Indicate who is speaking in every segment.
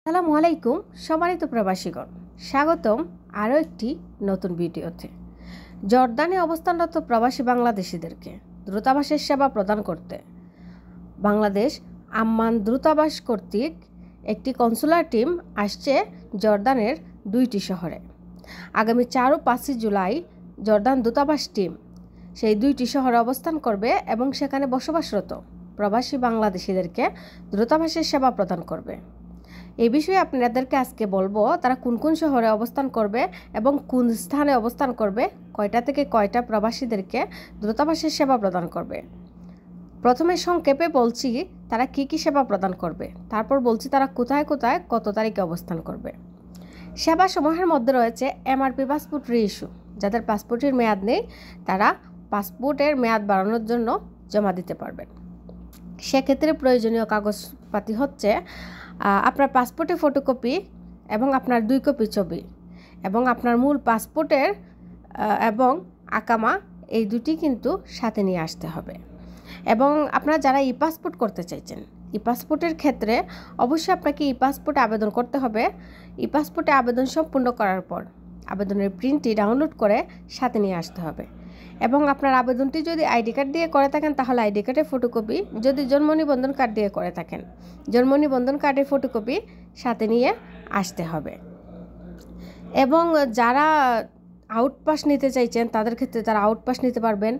Speaker 1: আসসালামু আলাইকুম সম্মানিত প্রবাসীগণ, স্বাগতম আরও একটি নতুন ভিডিওতে। জর্দানে অবস্থানরত প্রবাসী বাংলাদেশিদেরকে দূতাবাসের সেবা প্রদান করতে বাংলাদেশ আম্মান দূতাবাস কর্তৃক একটি কনসুলার টিম আসছে জর্দানের 2টি শহরে। আগামী 4 ও 5 জুলাই জর্দান দূতাবাস টিম সেই 2টি শহরে অবস্থান করবে এবং সেখানে বসবাসরত প্রবাসী বাংলাদেশিদেরকে দূতাবাসের সেবা প্রদান করবে। এই বিষয়ে আপনাদেরকে আজকে বলবো তারা কোন কোন শহরে অবস্থান করবে এবং কোন স্থানে অবস্থান করবে, কয়টা থেকে কয়টা প্রবাসীদেরকে দূতাবাসের সেবা প্রদান করবে। প্রথমে সংক্ষেপে বলছি তারা কি কি সেবা প্রদান করবে, তারপর বলছি তারা কোথায় কোথায় কত তারিখে অবস্থান করবে। সেবা সমূহের মধ্যে রয়েছে এমআরপি পাসপোর্ট রিইস্যু, যাদের পাসপোর্টের মেয়াদ নেই তারা পাসপোর্টের মেয়াদ বাড়ানোর জন্য জমা দিতে পারবেন। সেক্ষেত্রে প্রয়োজনীয় কাগজপাতি হচ্ছে আপনার পাসপোর্টের ফটোকপি এবং আপনার 2 কপি ছবি এবং আপনার মূল পাসপোর্টের এবং আকামা, এই দুটি কিন্তু সাথে নিয়ে আসতে হবে। এবং আপনারা যারা ই পাসপোর্ট করতে চাইছেন, ই পাসপোর্টের ক্ষেত্রে অবশ্যই আপনাকে ই পাসপোর্টে আবেদন করতে হবে। ই পাসপোর্টে আবেদন সম্পূর্ণ করার পর আবেদনের প্রিন্টটি ডাউনলোড করে সাথে নিয়ে আসতে হবে। এবং আপনার আবেদনটি যদি আইডি কার্ড দিয়ে করে থাকেন তাহলে আইডি কার্ডের ফটোকপি, যদি জন্ম নিবন্ধন কার্ড দিয়ে করে থাকেন জন্ম নিবন্ধন কার্ডের ফটোকপি সাথে নিয়ে আসতে হবে। এবং যারা আউটপাস নিতে চাইছেন তাদের ক্ষেত্রে তারা আউটপাস নিতে পারবেন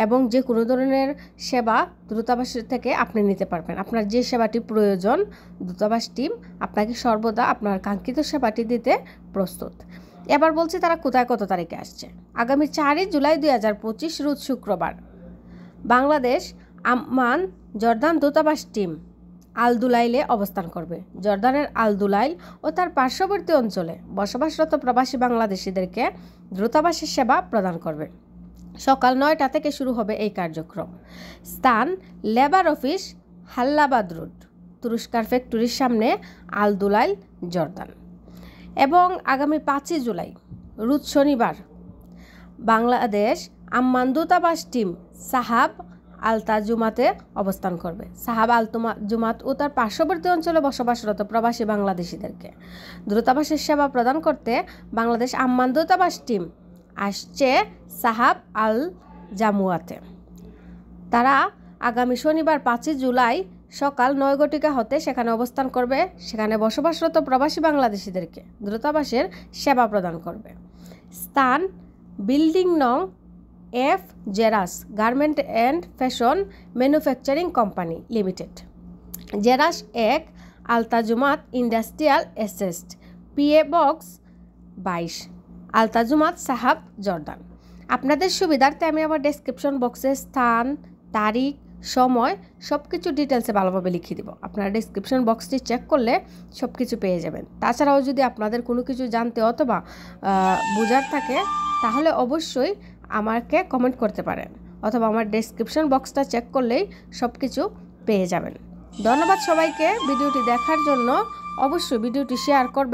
Speaker 1: এবং যে কোনো ধরনের সেবা দূতাবাস থেকে আপনি নিতে পারবেন। আপনার যে সেবাটি প্রয়োজন দূতাবাস টিম আপনাকে সর্বদা আপনার কাঙ্ক্ষিত সেবাটি দিতে প্রস্তুত। এবার বলছি তারা কোথায় কত তারিখে আসছে। আগামী 4 জুলাই 2025 রোজ শুক্রবার বাংলাদেশ আম্মান জর্দান দূতাবাস টিম আল দুলাইলে অবস্থান করবে। জর্দানের আল দুলাইল ও তার পার্শ্ববর্তী অঞ্চলে বসবাসরত প্রবাসী বাংলাদেশিদেরকে দূতাবাসের সেবা প্রদান করবে। সকাল 9টা থেকে শুরু হবে এই কার্যক্রম। স্থান লেবার অফিস, হাল্লাবাদ রোড, তুরস্কার ফ্যাক্টরির সামনে, আল দুলাইল, জর্দান। এবং আগামী 5 জুলাই রোজ শনিবার বাংলাদেশ আম্মান দূতাবাস টিম সাহাব আল তাজুমাতে অবস্থান করবে। সাহাব আল জুমাত ও তার পার্শ্ববর্তী অঞ্চলে বসবাসরত প্রবাসী বাংলাদেশিদেরকে দূতাবাসের সেবা প্রদান করতে বাংলাদেশ আম্মান দূতাবাস টিম আসছে সাহাব আল জামুয়াতে। তারা আগামী শনিবার 5 জুলাই সকাল 9 ঘটিকা হতে সেখানে অবস্থান করবে। সেখানে বসবাসরত প্রবাসী বাংলাদেশিদেরকে দূতাবাসের সেবা প্রদান করবে। স্থান বিল্ডিং নং F Jerash garment and fashion manufacturing company limited, Jerash 1, Al Tajamouat industrial estate, PA box 22, Al Tajamouat Sahab Jordan. আপনাদের সুবিধার্থে আমি আমার ডেসক্রিপশন বক্সে স্থান, তারিখ, সময় সব কিছু ডিটেলসে ভালোভাবে লিখে দিব। আপনারা ডেসক্রিপশন বক্সটি চেক করলে সব কিছু পেয়ে যাবেন। তাছাড়াও যদি আপনাদের কোনো কিছু জানতে অথবা বোঝার থাকে তাহলে অবশ্যই আমাকে কমেন্ট করতে পারেন অথবা আমার ডেসক্রিপশন বক্সটা চেক করলেই সব কিছু পেয়ে যাবেন। ধন্যবাদ সবাইকে ভিডিওটি দেখার জন্য। অবশ্যই ভিডিওটি শেয়ার করবেন।